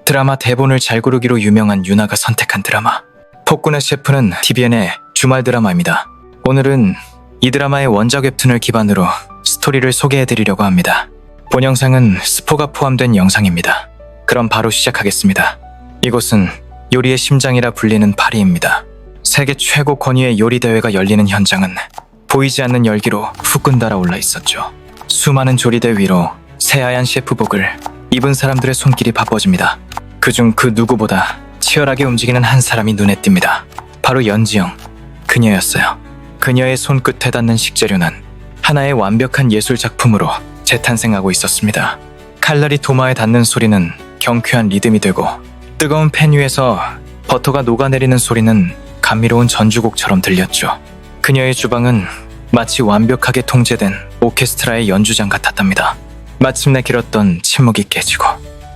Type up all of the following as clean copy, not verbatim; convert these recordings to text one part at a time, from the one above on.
드라마 대본을 잘 고르기로 유명한 유나가 선택한 드라마. 폭군의 셰프는 TVN의 주말 드라마입니다. 오늘은 이 드라마의 원작 웹툰을 기반으로 스토리를 소개해드리려고 합니다. 본 영상은 스포가 포함된 영상입니다. 그럼 바로 시작하겠습니다. 이곳은 요리의 심장이라 불리는 파리입니다. 세계 최고 권위의 요리 대회가 열리는 현장은 보이지 않는 열기로 후끈 달아올라 있었죠. 수많은 조리대 위로 새하얀 셰프복을 입은 사람들의 손길이 바빠집니다. 그중 그 누구보다 치열하게 움직이는 한 사람이 눈에 띕니다. 바로 연지영, 그녀였어요. 그녀의 손끝에 닿는 식재료는 하나의 완벽한 예술 작품으로 재탄생하고 있었습니다. 칼날이 도마에 닿는 소리는 경쾌한 리듬이 되고, 뜨거운 팬 위에서 버터가 녹아내리는 소리는 감미로운 전주곡처럼 들렸죠. 그녀의 주방은 마치 완벽하게 통제된 오케스트라의 연주장 같았답니다. 마침내 길었던 침묵이 깨지고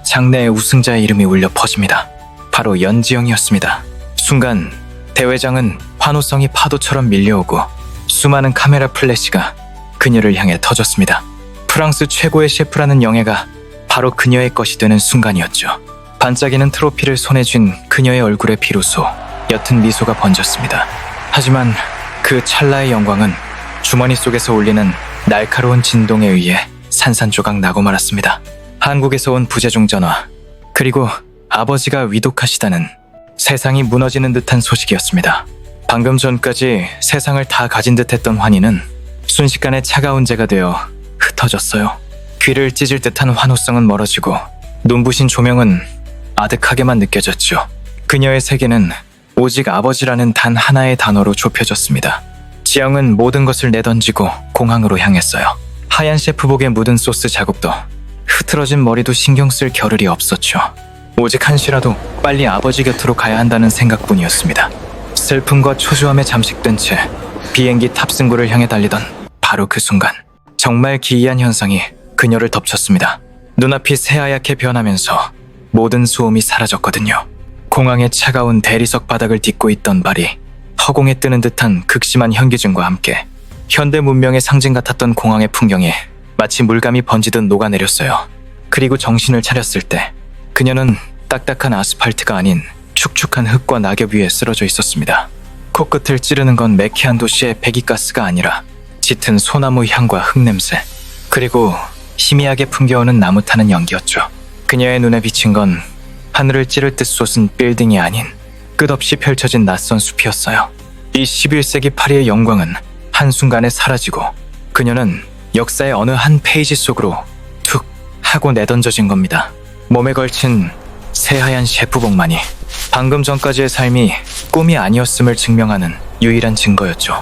장내의 우승자의 이름이 울려 퍼집니다. 바로 연지영이었습니다. 순간 대회장은 환호성이 파도처럼 밀려오고 수많은 카메라 플래시가 그녀를 향해 터졌습니다. 프랑스 최고의 셰프라는 영예가 바로 그녀의 것이 되는 순간이었죠. 반짝이는 트로피를 손에 쥔 그녀의 얼굴에 비로소 옅은 미소가 번졌습니다. 하지만 그 찰나의 영광은 주머니 속에서 울리는 날카로운 진동에 의해 산산조각 나고 말았습니다. 한국에서 온 부재중 전화, 그리고 아버지가 위독하시다는 세상이 무너지는 듯한 소식이었습니다. 방금 전까지 세상을 다 가진 듯했던 환희는 순식간에 차가운 재가 되어 흩어졌어요. 귀를 찢을 듯한 환호성은 멀어지고 눈부신 조명은 아득하게만 느껴졌죠. 그녀의 세계는 오직 아버지라는 단 하나의 단어로 좁혀졌습니다. 지영은 모든 것을 내던지고 공항으로 향했어요. 하얀 셰프복에 묻은 소스 자국도, 흐트러진 머리도 신경 쓸 겨를이 없었죠. 오직 한시라도 빨리 아버지 곁으로 가야 한다는 생각뿐이었습니다. 슬픔과 초조함에 잠식된 채 비행기 탑승구를 향해 달리던 바로 그 순간, 정말 기이한 현상이 그녀를 덮쳤습니다. 눈앞이 새하얗게 변하면서 모든 소음이 사라졌거든요. 공항의 차가운 대리석 바닥을 딛고 있던 발이 허공에 뜨는 듯한 극심한 현기증과 함께 현대 문명의 상징 같았던 공항의 풍경이 마치 물감이 번지듯 녹아내렸어요. 그리고 정신을 차렸을 때 그녀는 딱딱한 아스팔트가 아닌 축축한 흙과 낙엽 위에 쓰러져 있었습니다. 코끝을 찌르는 건 매캐한 도시의 배기가스가 아니라 짙은 소나무 향과 흙냄새, 그리고 희미하게 풍겨오는 나무 타는 연기였죠. 그녀의 눈에 비친 건 하늘을 찌를 듯 솟은 빌딩이 아닌 끝없이 펼쳐진 낯선 숲이었어요. 이 11세기 파리의 영광은 한순간에 사라지고 그녀는 역사의 어느 한 페이지 속으로 툭 하고 내던져진 겁니다. 몸에 걸친 새하얀 셰프복만이 방금 전까지의 삶이 꿈이 아니었음을 증명하는 유일한 증거였죠.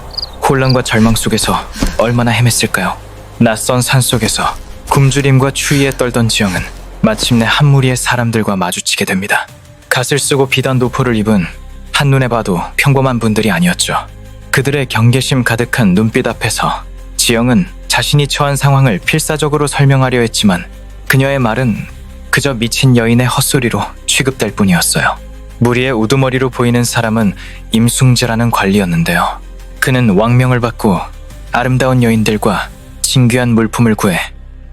혼란과 절망 속에서 얼마나 헤맸을까요? 낯선 산 속에서 굶주림과 추위에 떨던 지영은 마침내 한 무리의 사람들과 마주치게 됩니다. 갓을 쓰고 비단 노포를 입은 한눈에 봐도 평범한 분들이 아니었죠. 그들의 경계심 가득한 눈빛 앞에서 지영은 자신이 처한 상황을 필사적으로 설명하려 했지만 그녀의 말은 그저 미친 여인의 헛소리로 취급될 뿐이었어요. 무리의 우두머리로 보이는 사람은 임숭재라는 관리였는데요. 그는 왕명을 받고 아름다운 여인들과 진귀한 물품을 구해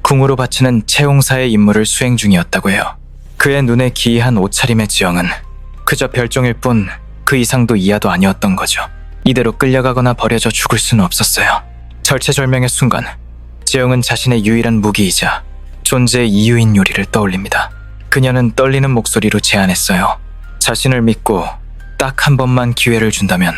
궁으로 바치는 채용사의 임무를 수행 중이었다고 해요. 그의 눈에 기이한 옷차림의 지영은 그저 별종일 뿐 그 이상도 이하도 아니었던 거죠. 이대로 끌려가거나 버려져 죽을 수는 없었어요. 절체절명의 순간, 지영은 자신의 유일한 무기이자 존재의 이유인 요리를 떠올립니다. 그녀는 떨리는 목소리로 제안했어요. 자신을 믿고 딱 한 번만 기회를 준다면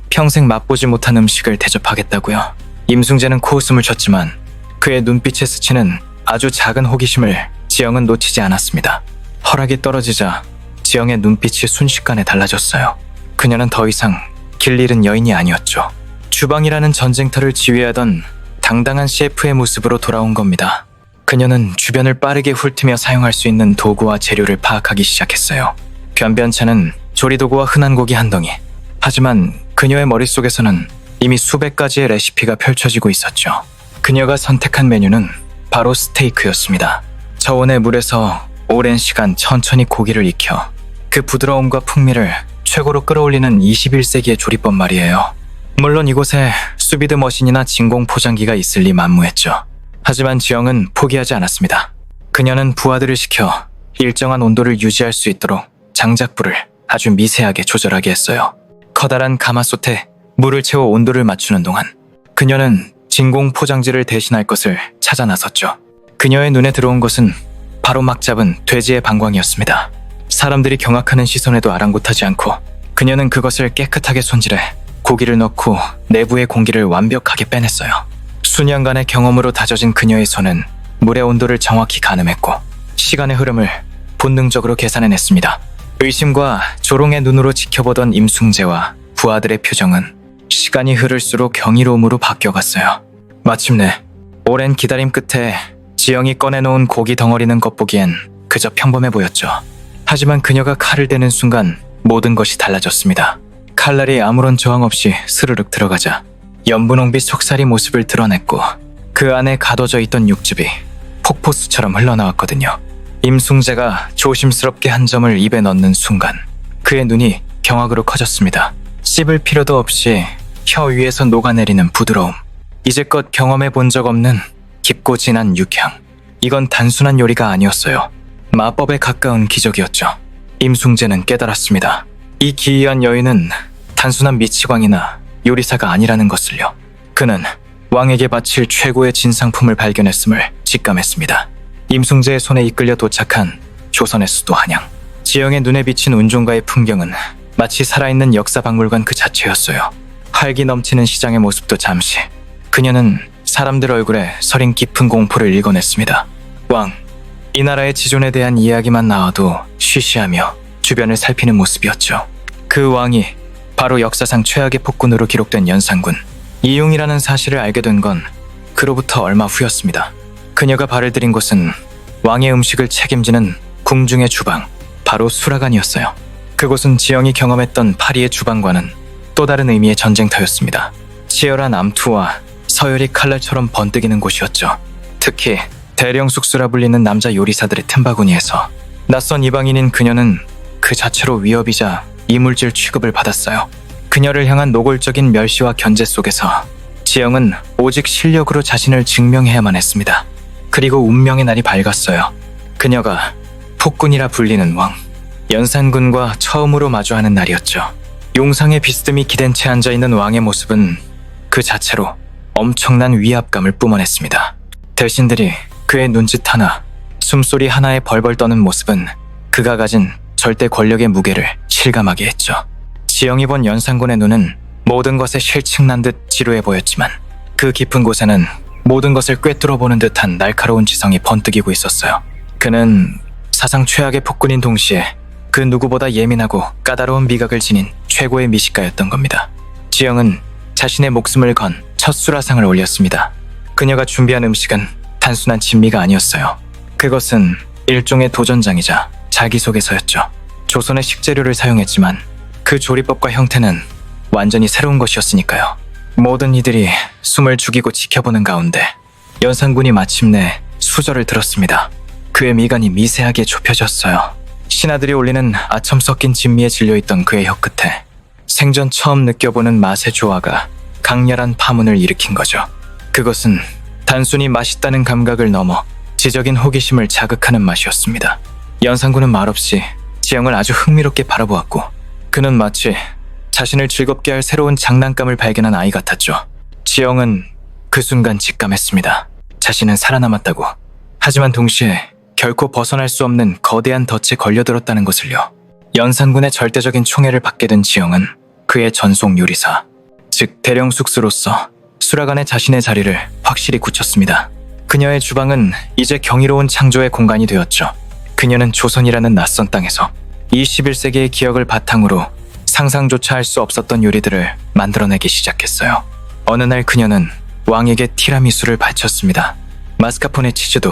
평생 맛보지 못한 음식을 대접하겠다고요. 임숭재는 코웃음을 쳤지만 그의 눈빛에 스치는 아주 작은 호기심을 지영은 놓치지 않았습니다. 허락이 떨어지자 지영의 눈빛이 순식간에 달라졌어요. 그녀는 더 이상 길 잃은 여인이 아니었죠. 주방이라는 전쟁터를 지휘하던 당당한 셰프의 모습으로 돌아온 겁니다. 그녀는 주변을 빠르게 훑으며 사용할 수 있는 도구와 재료를 파악하기 시작했어요. 변변찮은 조리도구와 흔한 고기 한 덩이. 하지만 그녀의 머릿속에서는 이미 수백 가지의 레시피가 펼쳐지고 있었죠. 그녀가 선택한 메뉴는 바로 스테이크였습니다. 저온의 물에서 오랜 시간 천천히 고기를 익혀 그 부드러움과 풍미를 최고로 끌어올리는 21세기의 조리법 말이에요. 물론 이곳에 수비드 머신이나 진공 포장기가 있을 리 만무했죠. 하지만 지영은 포기하지 않았습니다. 그녀는 부하들을 시켜 일정한 온도를 유지할 수 있도록 장작불을 아주 미세하게 조절하게 했어요. 커다란 가마솥에 물을 채워 온도를 맞추는 동안 그녀는 진공 포장지를 대신할 것을 찾아 나섰죠. 그녀의 눈에 들어온 것은 바로 막 잡은 돼지의 방광이었습니다. 사람들이 경악하는 시선에도 아랑곳하지 않고 그녀는 그것을 깨끗하게 손질해 고기를 넣고 내부의 공기를 완벽하게 빼냈어요. 수년간의 경험으로 다져진 그녀의 손은 물의 온도를 정확히 가늠했고 시간의 흐름을 본능적으로 계산해냈습니다. 의심과 조롱의 눈으로 지켜보던 임숭재와 부하들의 표정은 시간이 흐를수록 경이로움으로 바뀌어갔어요. 마침내 오랜 기다림 끝에 지영이 꺼내놓은 고기 덩어리는 겉보기엔 그저 평범해 보였죠. 하지만 그녀가 칼을 대는 순간 모든 것이 달라졌습니다. 칼날이 아무런 저항 없이 스르륵 들어가자 연분홍빛 속살이 모습을 드러냈고 그 안에 가둬져 있던 육즙이 폭포수처럼 흘러나왔거든요. 임숭재가 조심스럽게 한 점을 입에 넣는 순간 그의 눈이 경악으로 커졌습니다. 씹을 필요도 없이 혀 위에서 녹아내리는 부드러움. 이제껏 경험해 본 적 없는 깊고 진한 육향. 이건 단순한 요리가 아니었어요. 마법에 가까운 기적이었죠. 임숭재는 깨달았습니다. 이 기이한 여인은 단순한 미치광이나 요리사가 아니라는 것을요. 그는 왕에게 바칠 최고의 진상품을 발견했음을 직감했습니다. 임숭재의 손에 이끌려 도착한 조선의 수도 한양. 지영의 눈에 비친 운종가의 풍경은 마치 살아있는 역사박물관 그 자체였어요. 활기 넘치는 시장의 모습도 잠시. 그녀는 사람들 얼굴에 서린 깊은 공포를 읽어냈습니다. 왕, 이 나라의 지존에 대한 이야기만 나와도 쉬쉬하며 주변을 살피는 모습이었죠. 그 왕이 바로 역사상 최악의 폭군으로 기록된 연산군 이용이라는 사실을 알게 된 건 그로부터 얼마 후였습니다. 그녀가 발을 들인 곳은 왕의 음식을 책임지는 궁중의 주방, 바로 수라관이었어요. 그곳은 지영이 경험했던 파리의 주방과는 또 다른 의미의 전쟁터였습니다. 치열한 암투와 서열이 칼날처럼 번뜩이는 곳이었죠. 특히 대령 숙수라 불리는 남자 요리사들의 틈바구니에서 낯선 이방인인 그녀는 그 자체로 위협이자 이물질 취급을 받았어요. 그녀를 향한 노골적인 멸시와 견제 속에서 지영은 오직 실력으로 자신을 증명해야만 했습니다. 그리고 운명의 날이 밝았어요. 그녀가 폭군이라 불리는 왕, 연산군과 처음으로 마주하는 날이었죠. 용상의 비스듬히 기댄 채 앉아있는 왕의 모습은 그 자체로 엄청난 위압감을 뿜어냈습니다. 대신들이 그의 눈짓 하나, 숨소리 하나에 벌벌 떠는 모습은 그가 가진 절대 권력의 무게를 실감하게 했죠. 지영이 본 연산군의 눈은 모든 것에 실측난 듯 지루해 보였지만 그 깊은 곳에는 모든 것을 꿰뚫어보는 듯한 날카로운 지성이 번뜩이고 있었어요. 그는 사상 최악의 폭군인 동시에 그 누구보다 예민하고 까다로운 미각을 지닌 최고의 미식가였던 겁니다. 지영은 자신의 목숨을 건 첫 수라상을 올렸습니다. 그녀가 준비한 음식은 단순한 진미가 아니었어요. 그것은 일종의 도전장이자 자기소개서였죠. 조선의 식재료를 사용했지만 그 조리법과 형태는 완전히 새로운 것이었으니까요. 모든 이들이 숨을 죽이고 지켜보는 가운데 연산군이 마침내 수저를 들었습니다. 그의 미간이 미세하게 좁혀졌어요. 신하들이 올리는 아첨 섞인 진미에 질려있던 그의 혀끝에 생전 처음 느껴보는 맛의 조화가 강렬한 파문을 일으킨 거죠. 그것은 단순히 맛있다는 감각을 넘어 지적인 호기심을 자극하는 맛이었습니다. 연산군은 말없이 지영을 아주 흥미롭게 바라보았고 그는 마치 자신을 즐겁게 할 새로운 장난감을 발견한 아이 같았죠. 지영은 그 순간 직감했습니다. 자신은 살아남았다고. 하지만 동시에 결코 벗어날 수 없는 거대한 덫에 걸려들었다는 것을요. 연산군의 절대적인 총애를 받게 된 지영은 그의 전속 요리사, 즉 대령 숙수로서 수라관에 자신의 자리를 확실히 굳혔습니다. 그녀의 주방은 이제 경이로운 창조의 공간이 되었죠. 그녀는 조선이라는 낯선 땅에서 21세기의 기억을 바탕으로 상상조차 할 수 없었던 요리들을 만들어내기 시작했어요. 어느 날 그녀는 왕에게 티라미수를 바쳤습니다. 마스카포네 치즈도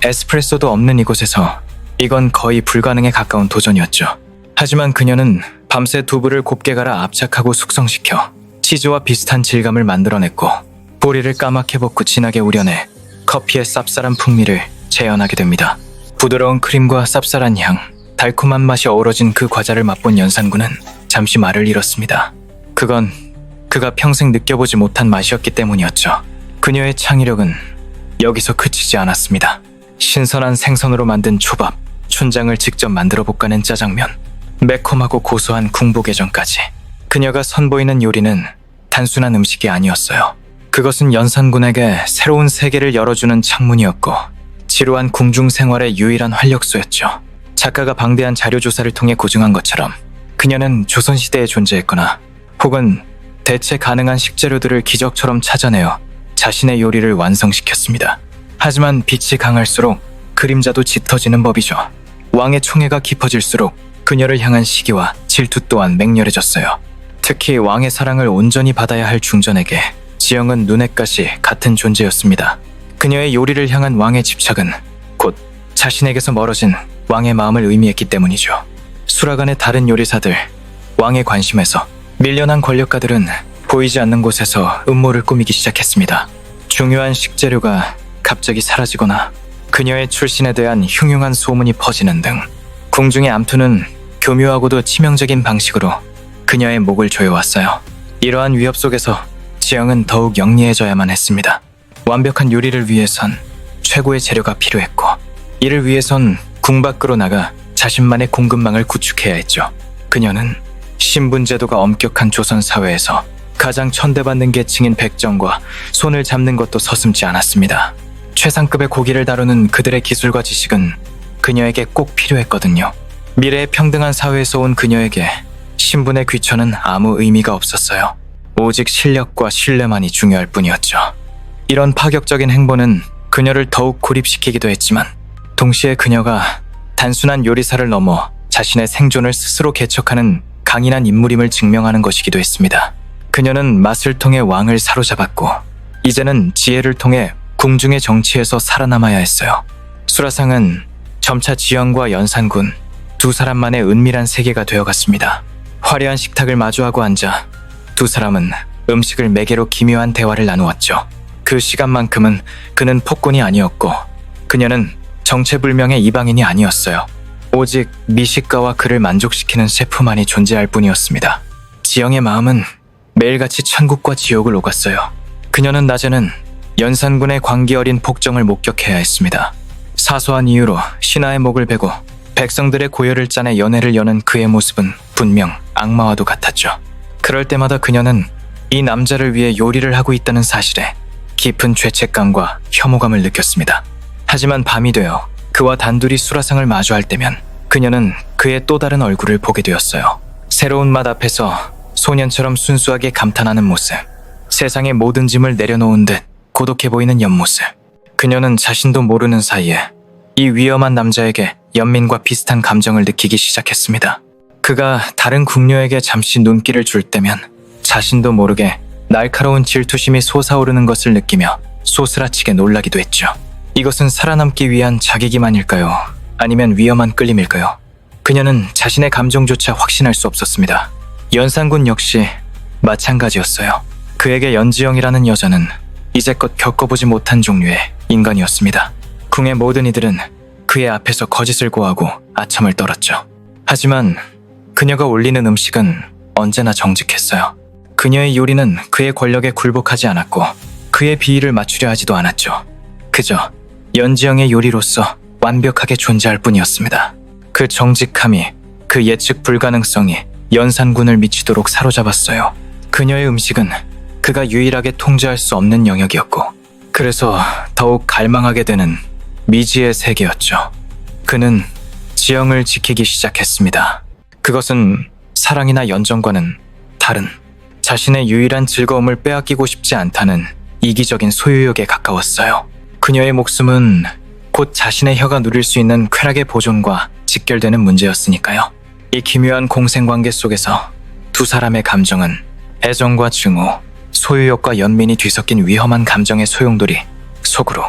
에스프레소도 없는 이곳에서 이건 거의 불가능에 가까운 도전이었죠. 하지만 그녀는 밤새 두부를 곱게 갈아 압착하고 숙성시켜 치즈와 비슷한 질감을 만들어냈고 보리를 까맣게 볶고 진하게 우려내 커피의 쌉쌀한 풍미를 재현하게 됩니다. 부드러운 크림과 쌉쌀한 향, 달콤한 맛이 어우러진 그 과자를 맛본 연산군은 잠시 말을 잃었습니다. 그건 그가 평생 느껴보지 못한 맛이었기 때문이었죠. 그녀의 창의력은 여기서 그치지 않았습니다. 신선한 생선으로 만든 초밥, 춘장을 직접 만들어 볶아낸 짜장면, 매콤하고 고소한 궁보개전까지. 그녀가 선보이는 요리는 단순한 음식이 아니었어요. 그것은 연산군에게 새로운 세계를 열어주는 창문이었고 지루한 궁중 생활의 유일한 활력소였죠. 작가가 방대한 자료조사를 통해 고증한 것처럼 그녀는 조선시대에 존재했거나 혹은 대체 가능한 식재료들을 기적처럼 찾아내어 자신의 요리를 완성시켰습니다. 하지만 빛이 강할수록 그림자도 짙어지는 법이죠. 왕의 총애가 깊어질수록 그녀를 향한 시기와 질투 또한 맹렬해졌어요. 특히 왕의 사랑을 온전히 받아야 할 중전에게 지영은 눈엣 가시 같은 존재였습니다. 그녀의 요리를 향한 왕의 집착은 곧 자신에게서 멀어진 왕의 마음을 의미했기 때문이죠. 수라간의 다른 요리사들, 왕의 관심에서 밀려난 권력가들은 보이지 않는 곳에서 음모를 꾸미기 시작했습니다. 중요한 식재료가 갑자기 사라지거나 그녀의 출신에 대한 흉흉한 소문이 퍼지는 등 궁중의 암투는 교묘하고도 치명적인 방식으로 그녀의 목을 조여왔어요. 이러한 위협 속에서 지영은 더욱 영리해져야만 했습니다. 완벽한 요리를 위해선 최고의 재료가 필요했고 이를 위해선 궁 밖으로 나가 자신만의 공급망을 구축해야 했죠. 그녀는 신분제도가 엄격한 조선 사회에서 가장 천대받는 계층인 백정과 손을 잡는 것도 서슴지 않았습니다. 최상급의 고기를 다루는 그들의 기술과 지식은 그녀에게 꼭 필요했거든요. 미래의 평등한 사회에서 온 그녀에게 신분의 귀천은 아무 의미가 없었어요. 오직 실력과 신뢰만이 중요할 뿐이었죠. 이런 파격적인 행보는 그녀를 더욱 고립시키기도 했지만 동시에 그녀가 단순한 요리사를 넘어 자신의 생존을 스스로 개척하는 강인한 인물임을 증명하는 것이기도 했습니다. 그녀는 맛을 통해 왕을 사로잡았고 이제는 지혜를 통해 궁중의 정치에서 살아남아야 했어요. 수라상은 점차 지영과 연산군 두 사람만의 은밀한 세계가 되어갔습니다. 화려한 식탁을 마주하고 앉아 두 사람은 음식을 매개로 기묘한 대화를 나누었죠. 그 시간만큼은 그는 폭군이 아니었고 그녀는 정체불명의 이방인이 아니었어요. 오직 미식가와 그를 만족시키는 셰프만이 존재할 뿐이었습니다. 지영의 마음은 매일같이 천국과 지옥을 오갔어요. 그녀는 낮에는 연산군의 광기 어린 폭정을 목격해야 했습니다. 사소한 이유로 신하의 목을 베고 백성들의 고열을 짜내 연회를 여는 그의 모습은 분명 악마와도 같았죠. 그럴 때마다 그녀는 이 남자를 위해 요리를 하고 있다는 사실에 깊은 죄책감과 혐오감을 느꼈습니다. 하지만 밤이 되어 그와 단둘이 수라상을 마주할 때면 그녀는 그의 또 다른 얼굴을 보게 되었어요. 새로운 맛 앞에서 소년처럼 순수하게 감탄하는 모습, 세상의 모든 짐을 내려놓은 듯 고독해 보이는 옆모습. 그녀는 자신도 모르는 사이에 이 위험한 남자에게 연민과 비슷한 감정을 느끼기 시작했습니다. 그가 다른 궁녀에게 잠시 눈길을 줄 때면 자신도 모르게 날카로운 질투심이 솟아오르는 것을 느끼며 소스라치게 놀라기도 했죠. 이것은 살아남기 위한 자기기만일까요? 아니면 위험한 끌림일까요? 그녀는 자신의 감정조차 확신할 수 없었습니다. 연산군 역시 마찬가지였어요. 그에게 연지영이라는 여자는 이제껏 겪어보지 못한 종류의 인간이었습니다. 궁의 모든 이들은 그의 앞에서 거짓을 고하고 아첨을 떨었죠. 하지만 그녀가 올리는 음식은 언제나 정직했어요. 그녀의 요리는 그의 권력에 굴복하지 않았고 그의 비위를 맞추려 하지도 않았죠. 그저 연지영의 요리로서 완벽하게 존재할 뿐이었습니다. 그 정직함이, 그 예측 불가능성이 연산군을 미치도록 사로잡았어요. 그녀의 음식은 그가 유일하게 통제할 수 없는 영역이었고 그래서 더욱 갈망하게 되는 미지의 세계였죠. 그는 지영을 지키기 시작했습니다. 그것은 사랑이나 연정과는 다른 자신의 유일한 즐거움을 빼앗기고 싶지 않다는 이기적인 소유욕에 가까웠어요. 그녀의 목숨은 곧 자신의 혀가 누릴 수 있는 쾌락의 보존과 직결되는 문제였으니까요. 이 기묘한 공생관계 속에서 두 사람의 감정은 애정과 증오, 소유욕과 연민이 뒤섞인 위험한 감정의 소용돌이 속으로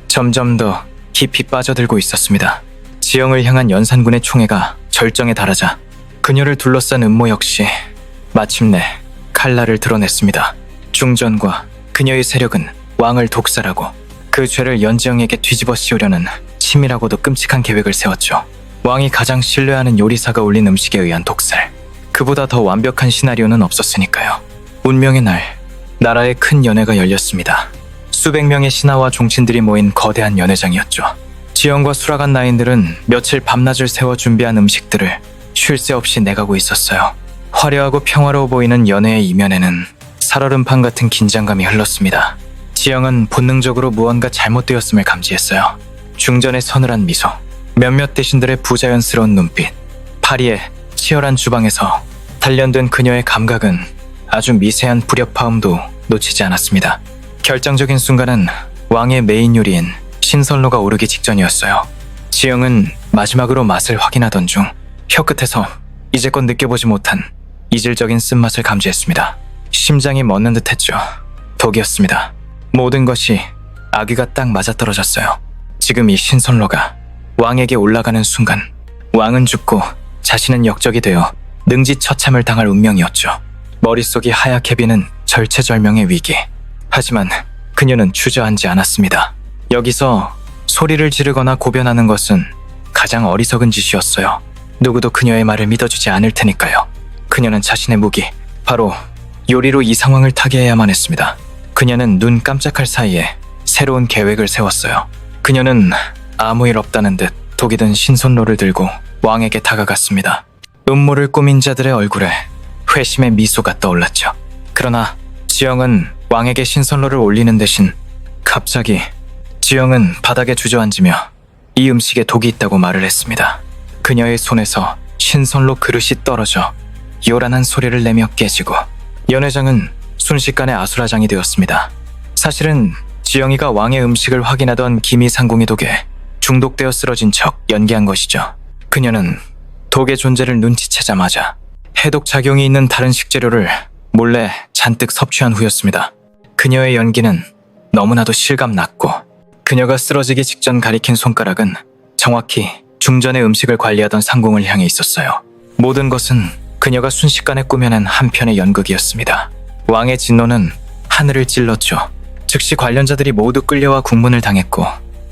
점점 더 깊이 빠져들고 있었습니다. 지영을 향한 연산군의 총애가 절정에 달하자 그녀를 둘러싼 음모 역시 마침내 칼날을 드러냈습니다. 중전과 그녀의 세력은 왕을 독살하고 그 죄를 연지영에게 뒤집어 씌우려는 치밀하고도 끔찍한 계획을 세웠죠. 왕이 가장 신뢰하는 요리사가 올린 음식에 의한 독살. 그보다 더 완벽한 시나리오는 없었으니까요. 운명의 날, 나라에 큰 연회가 열렸습니다. 수백 명의 신하와 종친들이 모인 거대한 연회장이었죠. 지영과 수락한 나인들은 며칠 밤낮을 세워 준비한 음식들을 쉴 새 없이 내가고 있었어요. 화려하고 평화로워 보이는 연회의 이면에는 살얼음판 같은 긴장감이 흘렀습니다. 지영은 본능적으로 무언가 잘못되었음을 감지했어요. 중전의 서늘한 미소, 몇몇 대신들의 부자연스러운 눈빛, 파리의 치열한 주방에서 단련된 그녀의 감각은 아주 미세한 불협화음도 놓치지 않았습니다. 결정적인 순간은 왕의 메인 요리인 신선로가 오르기 직전이었어요. 지영은 마지막으로 맛을 확인하던 중 혀끝에서 이제껏 느껴보지 못한 이질적인 쓴맛을 감지했습니다. 심장이 멎는 듯했죠. 독이었습니다. 모든 것이 아귀가 딱 맞아떨어졌어요. 지금 이 신선로가 왕에게 올라가는 순간 왕은 죽고 자신은 역적이 되어 능지처참을 당할 운명이었죠. 머릿속이 하얗게 비는 절체절명의 위기. 하지만 그녀는 주저앉지 않았습니다. 여기서 소리를 지르거나 고변하는 것은 가장 어리석은 짓이었어요. 누구도 그녀의 말을 믿어주지 않을 테니까요. 그녀는 자신의 무기, 바로 요리로 이 상황을 타개해야만 했습니다. 그녀는 눈 깜짝할 사이에 새로운 계획을 세웠어요. 그녀는 아무 일 없다는 듯 독이 든 신선로를 들고 왕에게 다가갔습니다. 음모를 꾸민 자들의 얼굴에 회심의 미소가 떠올랐죠. 그러나 지영은 왕에게 신선로를 올리는 대신 갑자기 지영은 바닥에 주저앉으며 이 음식에 독이 있다고 말을 했습니다. 그녀의 손에서 신선로 그릇이 떨어져 요란한 소리를 내며 깨지고 연회장은 순식간에 아수라장이 되었습니다. 사실은 지영이가 왕의 음식을 확인하던 기미상궁의 독에 중독되어 쓰러진 척 연기한 것이죠. 그녀는 독의 존재를 눈치채자마자 해독 작용이 있는 다른 식재료를 몰래 잔뜩 섭취한 후였습니다. 그녀의 연기는 너무나도 실감났고 그녀가 쓰러지기 직전 가리킨 손가락은 정확히 중전의 음식을 관리하던 상궁을 향해 있었어요. 모든 것은 그녀가 순식간에 꾸며낸 한편의 연극이었습니다. 왕의 진노는 하늘을 찔렀죠. 즉시 관련자들이 모두 끌려와 국문을 당했고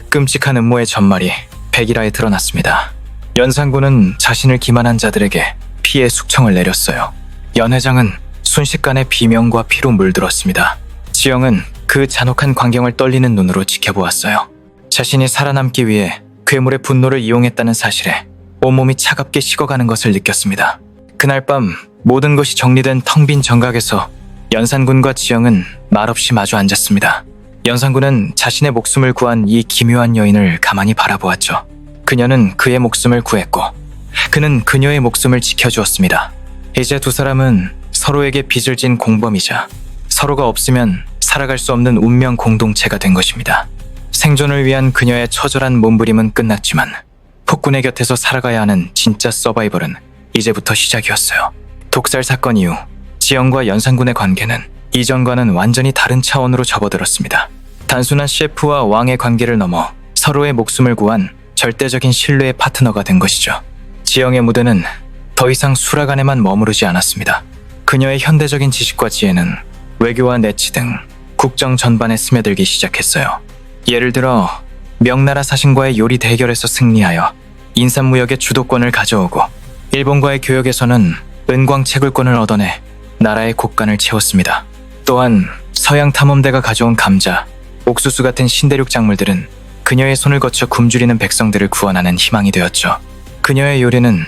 끔찍한 음모의 전말이 백일하에 드러났습니다. 연산군은 자신을 기만한 자들에게 피해 숙청을 내렸어요. 연회장은 순식간에 비명과 피로 물들었습니다. 지영은 그 잔혹한 광경을 떨리는 눈으로 지켜보았어요. 자신이 살아남기 위해 괴물의 분노를 이용했다는 사실에 온몸이 차갑게 식어가는 것을 느꼈습니다. 그날 밤 모든 것이 정리된 텅 빈 정각에서 연산군과 지영은 말없이 마주 앉았습니다. 연산군은 자신의 목숨을 구한 이 기묘한 여인을 가만히 바라보았죠. 그녀는 그의 목숨을 구했고 그는 그녀의 목숨을 지켜주었습니다. 이제 두 사람은 서로에게 빚을 진 공범이자 서로가 없으면 살아갈 수 없는 운명 공동체가 된 것입니다. 생존을 위한 그녀의 처절한 몸부림은 끝났지만 폭군의 곁에서 살아가야 하는 진짜 서바이벌은 이제부터 시작이었어요. 독살 사건 이후 지영과 연산군의 관계는 이전과는 완전히 다른 차원으로 접어들었습니다. 단순한 셰프와 왕의 관계를 넘어 서로의 목숨을 구한 절대적인 신뢰의 파트너가 된 것이죠. 지영의 무대는 더 이상 수락 안에만 머무르지 않았습니다. 그녀의 현대적인 지식과 지혜는 외교와 내치 등 국정 전반에 스며들기 시작했어요. 예를 들어 명나라 사신과의 요리 대결에서 승리하여 인삼무역의 주도권을 가져오고 일본과의 교역에서는 은광 채굴권을 얻어내 나라의 곳간을 채웠습니다. 또한 서양 탐험대가 가져온 감자, 옥수수 같은 신대륙 작물들은 그녀의 손을 거쳐 굶주리는 백성들을 구원하는 희망이 되었죠. 그녀의 요리는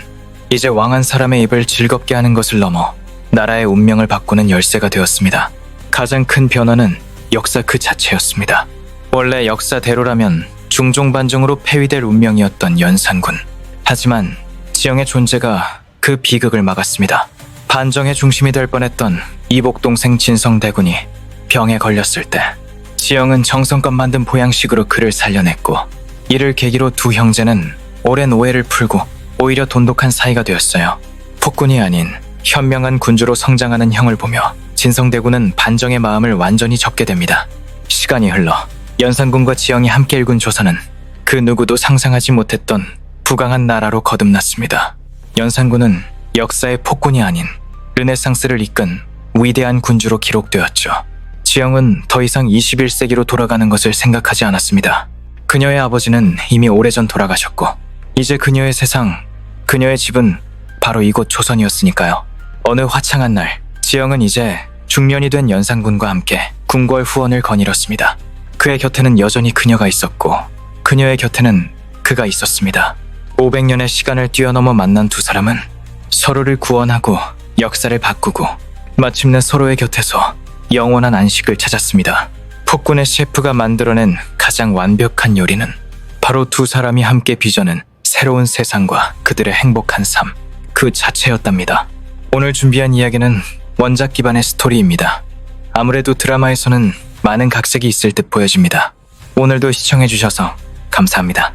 이제 왕 한 사람의 입을 즐겁게 하는 것을 넘어 나라의 운명을 바꾸는 열쇠가 되었습니다. 가장 큰 변화는 역사 그 자체였습니다. 원래 역사대로라면 중종반정으로 폐위될 운명이었던 연산군. 하지만 지영의 존재가 그 비극을 막았습니다. 반정의 중심이 될 뻔했던 이복 동생 진성대군이 병에 걸렸을 때 지영은 정성껏 만든 보양식으로 그를 살려냈고 이를 계기로 두 형제는 오랜 오해를 풀고 오히려 돈독한 사이가 되었어요. 폭군이 아닌 현명한 군주로 성장하는 형을 보며 진성대군은 반정의 마음을 완전히 접게 됩니다. 시간이 흘러 연산군과 지영이 함께 일군 조선은 그 누구도 상상하지 못했던 부강한 나라로 거듭났습니다. 연산군은 역사의 폭군이 아닌 르네상스를 이끈 위대한 군주로 기록되었죠. 지영은 더 이상 21세기로 돌아가는 것을 생각하지 않았습니다. 그녀의 아버지는 이미 오래전 돌아가셨고 이제 그녀의 세상, 그녀의 집은 바로 이곳 조선이었으니까요. 어느 화창한 날 지영은 이제 중년이 된 연산군과 함께 궁궐 후원을 거닐었습니다. 그의 곁에는 여전히 그녀가 있었고 그녀의 곁에는 그가 있었습니다. 500년의 시간을 뛰어넘어 만난 두 사람은 서로를 구원하고 역사를 바꾸고 마침내 서로의 곁에서 영원한 안식을 찾았습니다. 폭군의 셰프가 만들어낸 가장 완벽한 요리는 바로 두 사람이 함께 빚어낸 새로운 세상과 그들의 행복한 삶 그 자체였답니다. 오늘 준비한 이야기는 원작 기반의 스토리입니다. 아무래도 드라마에서는 많은 각색이 있을 듯 보여집니다. 오늘도 시청해주셔서 감사합니다.